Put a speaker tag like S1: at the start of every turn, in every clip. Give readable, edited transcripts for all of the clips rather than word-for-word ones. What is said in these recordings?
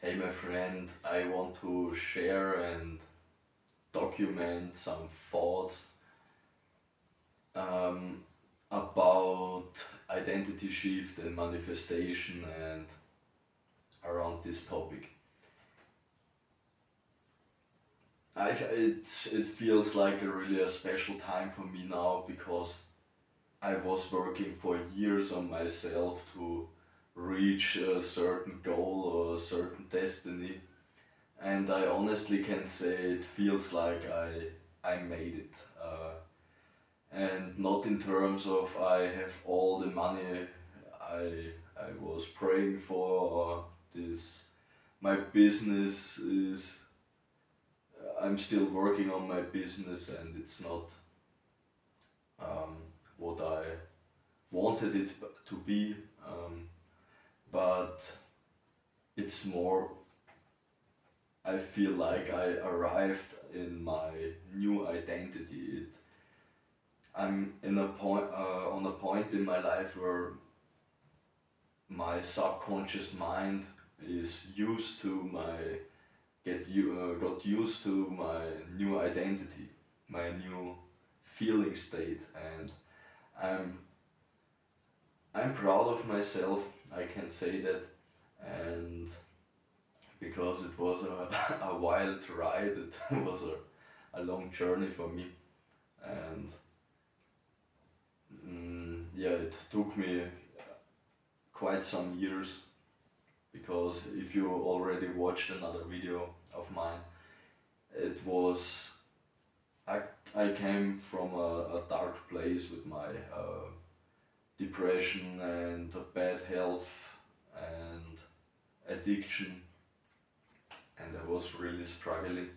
S1: Hey, my friend, I want to share and document some thoughts um, about identity shift and manifestation and around this topic. It feels like a special time for me now because I was working for years on myself to reach a certain goal or a certain destiny. And I honestly can say it feels like I made it. And not in terms of I have all the money I was praying for, or this my business is I'm still working on my business and it's not um, what I wanted it to be, but it's more I feel like I arrived in my new identity. I'm in a point on a point in my life where my subconscious mind is used to my got used to my new identity, my new feeling state, and I'm I'm proud of myself. I can say that, and because it was a wild ride, it was a long journey for me, and yeah, it took me quite some years because if you already watched another video of mine, it was I, I came from a dark place with my depression and bad health and addiction, and I was really struggling,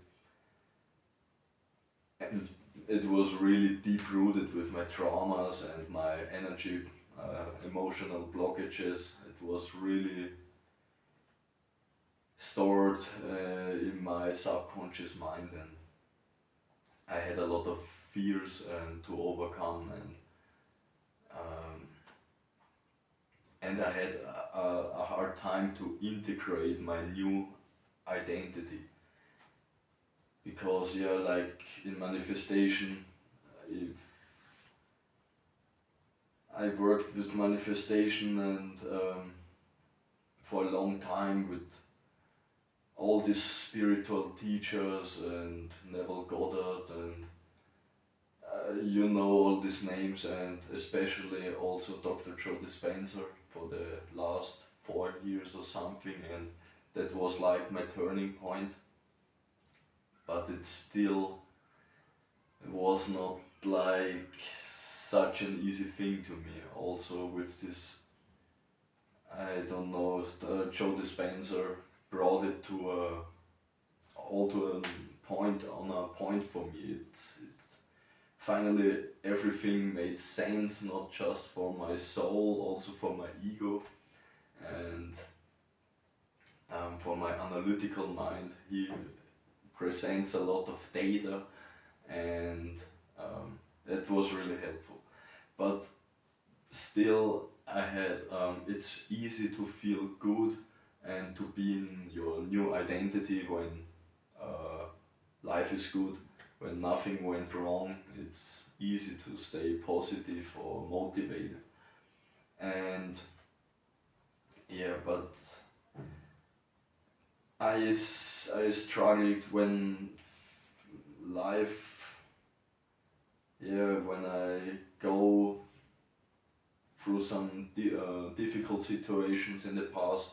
S1: and it was really deep rooted with my traumas and my energy, emotional blockages. It was really stored in my subconscious mind, and I had a lot of fears to overcome, um, and I had a hard time to integrate my new identity because yeah, like in manifestation, if I worked with manifestation and for a long time with all these spiritual teachers and Neville Goddard and you know all these names, and especially also Dr. Joe Dispenza for the last 4 years or something, and that was like my turning point, but it still was not like such an easy thing to me. Also with this, I don't know, Joe Dispenza brought it to all to a point on a point for me. It's finally everything made sense, not just for my soul, also for my ego and for my analytical mind. He presents a lot of data, and that was really helpful. But still, I had it's easy to feel good and to be in your new identity when uh, life is good, when nothing went wrong. It's easy to stay positive or motivated. And yeah, but I struggled when life, yeah, when I go through some difficult situations in the past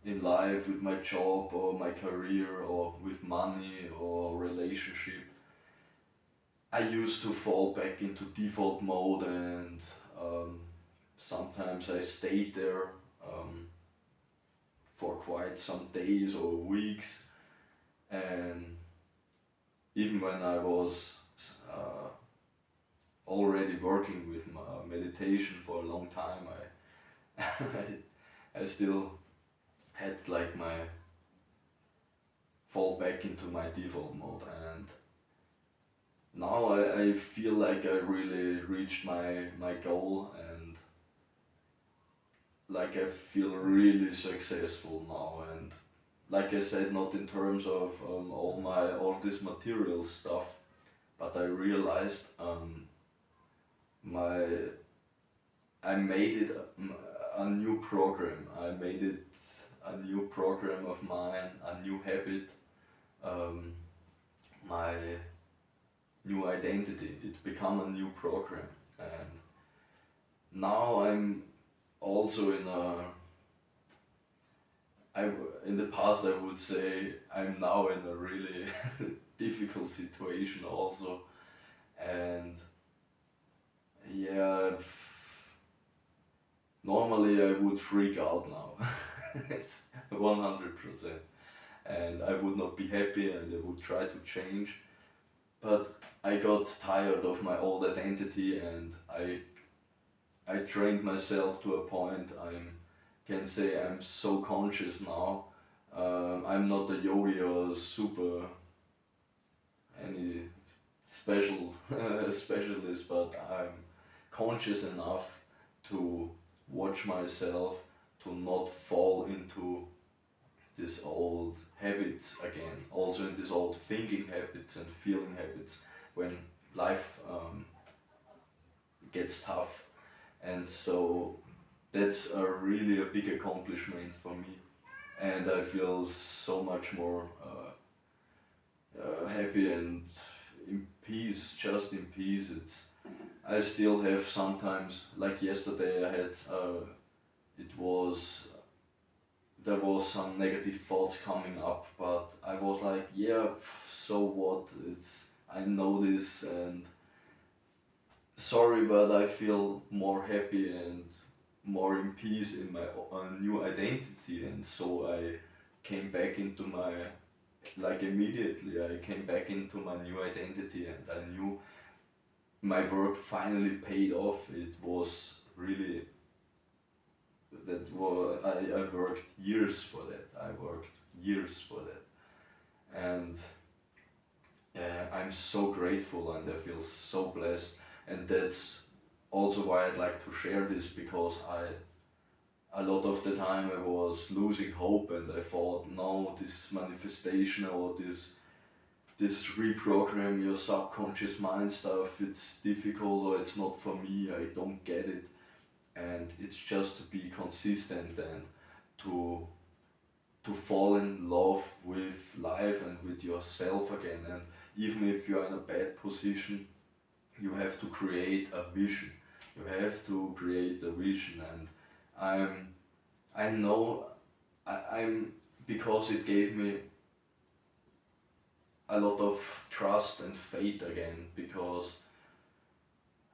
S1: in life with my job or my career or with money or relationship. I used to fall back into default mode, and um, sometimes I stayed there for quite some days or weeks, and even when I was uh, already working with meditation for a long time, I still had like my fall back into my default mode, and now I feel like I really reached my goal, and like I feel really successful now, and like I said, not in terms of all this material stuff, but I realized my I made it a new program. I made it a new program of mine, a new habit, um, my new identity. It become a new program, and now I'm also in a. In the past I would say I'm now in a really difficult situation also, and yeah, normally I would freak out now. It's 100%, and I would not be happy, and I would try to change, but I got tired of my old identity, and I trained myself to a point. I can say I'm so conscious now. I'm not a yogi or super any special specialist, but I'm conscious enough to watch myself, to not fall into these old habits again, also in these old thinking habits and feeling habits when life gets tough. And so that's a really a big accomplishment for me, and I feel so much more happy and in peace, just in peace. It's I still have sometimes, like yesterday, I had it was there was some negative thoughts coming up, but I was like, yeah, so what? It's I know this, and sorry, but I feel more happy and more in peace in my new identity, and so I came back into my like immediately I came back into my new identity, and I knew my work finally paid off. It was really that was I worked years for that. I worked years for that, and I'm so grateful, and I feel so blessed, and that's also why I'd like to share this, because a lot of the time I was losing hope, and I thought, no, this manifestation or this reprogram your subconscious mind stuff, it's difficult or it's not for me, I don't get it. And it's just to be consistent and to to fall in love with life and with yourself again. And even if you're in a bad position, you have to create a vision. You have to create a vision, and I'm I know I'm because it gave me a lot of trust and faith again, because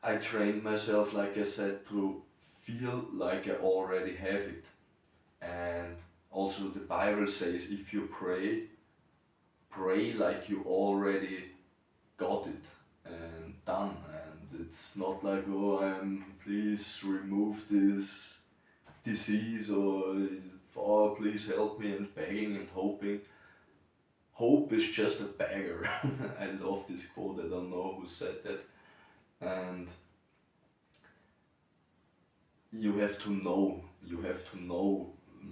S1: I trained myself, like I said, to feel like I already have it. And also the Bible says, if you pray, pray like you already got it and done. And it's not like, oh, please remove this disease, or oh, please help me, and begging and hoping. Hope is just a beggar. I love this quote, I don't know who said that. And you have to know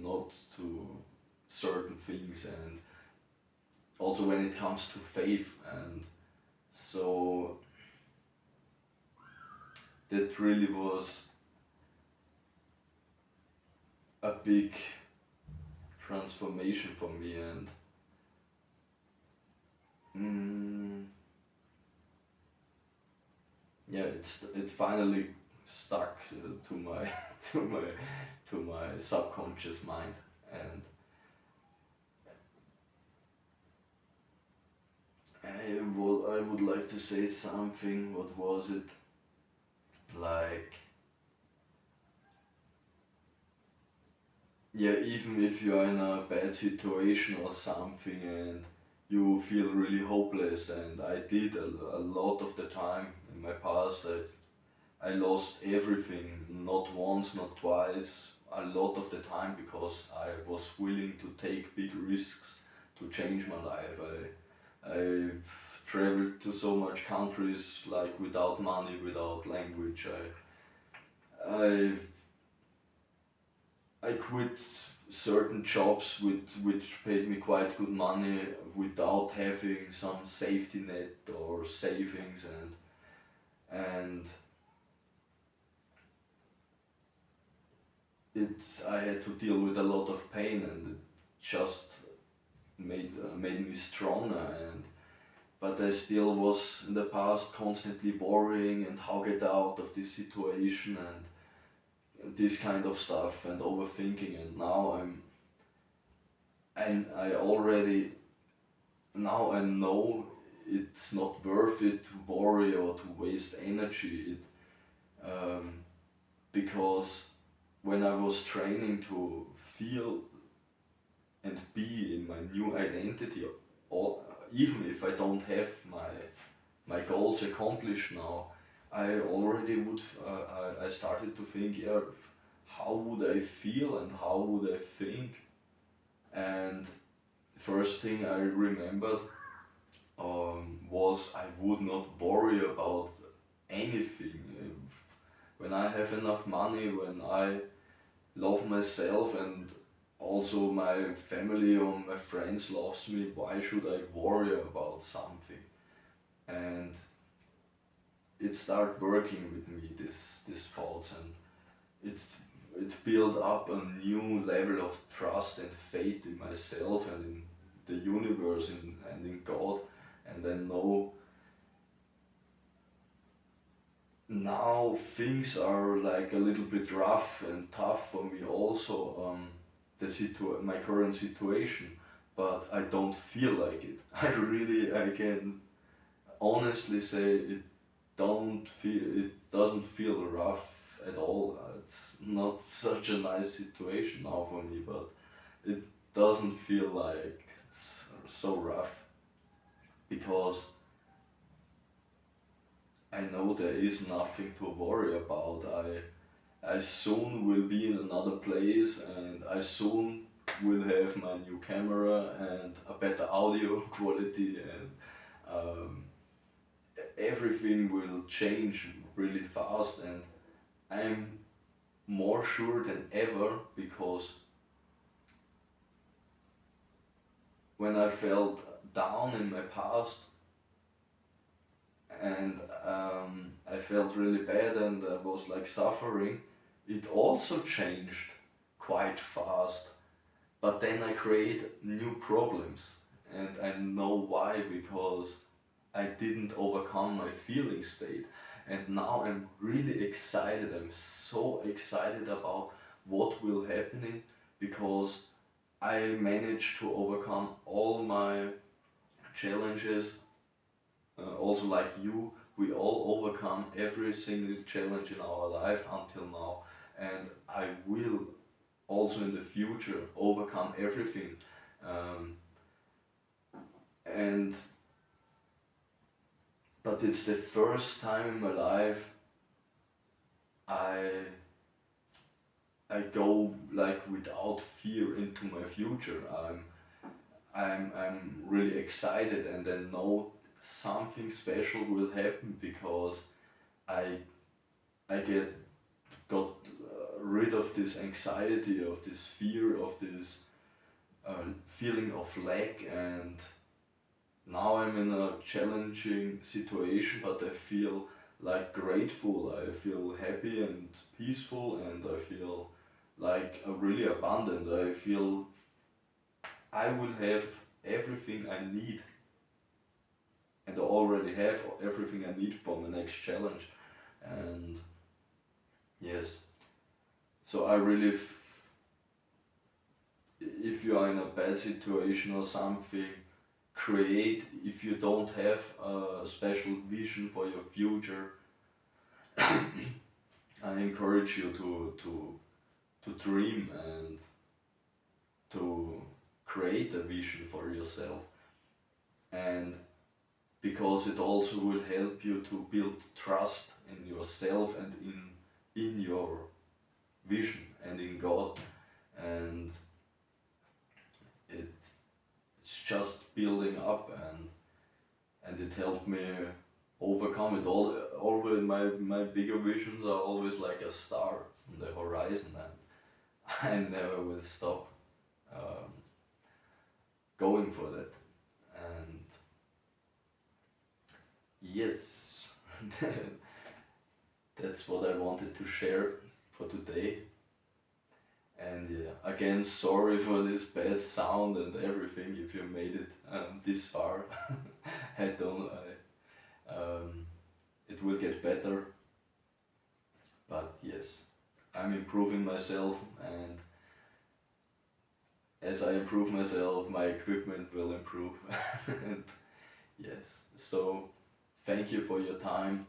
S1: not to certain things, and also when it comes to faith. And so that really was a big transformation for me, and mm, yeah, it finally stuck to my to my to my subconscious mind. And I would like to say something. What was it? Like, yeah, even if you are in a bad situation or something, and you feel really hopeless, and I did a lot of the time in my past. I lost everything, not once, not twice, a lot of the time, because I was willing to take big risks to change my life. I traveled to so much countries, like without money, without language. I I quit certain jobs which paid me quite good money without having some safety net or savings, and I had to deal with a lot of pain, and it just made me stronger. And but I still was in the past constantly worrying and how get out of this situation and this kind of stuff and overthinking. And now I already now I know it's not worth it to worry or to waste energy. Because when I was training to feel and be in my new identity, or even if I don't have my goals accomplished now, I already would. I started to think, yeah, how would I feel and how would I think? And first thing I remembered was I would not worry about anything. When I have enough money, when I love myself and also my family or my friends loves me, why should I worry about something? And it started working with me, this thoughts, and it built up a new level of trust and faith in myself and in the universe and in God. And I know now things are like a little bit rough and tough for me also, my current situation, but I don't feel like it. I can honestly say it doesn't feel rough at all. It's not such a nice situation now for me, but it doesn't feel like it's so rough, because I know there is nothing to worry about. I soon will be in another place, and I soon will have my new camera and a better audio quality, and um, everything will change really fast. And I'm more sure than ever, because when I felt down in my past, and I felt really bad and I was like suffering, it also changed quite fast. But then I create new problems, and I know why, because I didn't overcome my feeling state. And now I'm really excited. I'm so excited about what will happen, because I managed to overcome all my challenges. Also, like you, we all overcome every single challenge in our life until now, and I will also in the future overcome everything. Um, and but it's the first time in my life I I go like without fear into my future. I'm really excited, and I know something special will happen, because I I got rid of this anxiety, of this fear, of this feeling of lack, and now I'm in a challenging situation, but I feel like grateful. I feel happy and peaceful, and I feel like really abundant. I feel I will have everything I need, and I already have everything I need for my next challenge. And yes, so I really, if you are in a bad situation or something, create, if you don't have a special vision for your future, I encourage you to dream and to create a vision for yourself. And because it also will help you to build trust in yourself and in your vision and in God. And it's just building up, and it helped me overcome it all. Always my bigger visions are always like a star on the horizon, and I never will stop. um, going for that. And yes, that's what I wanted to share for today. And yeah, again, sorry for this bad sound and everything if you made it this far. I don't, it will get better, but yes, I'm improving myself, and as I improve myself, my equipment will improve. And yes, so thank you for your time.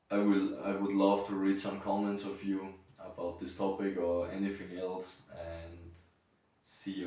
S1: I would love to read some comments of you about this topic or anything else, and see you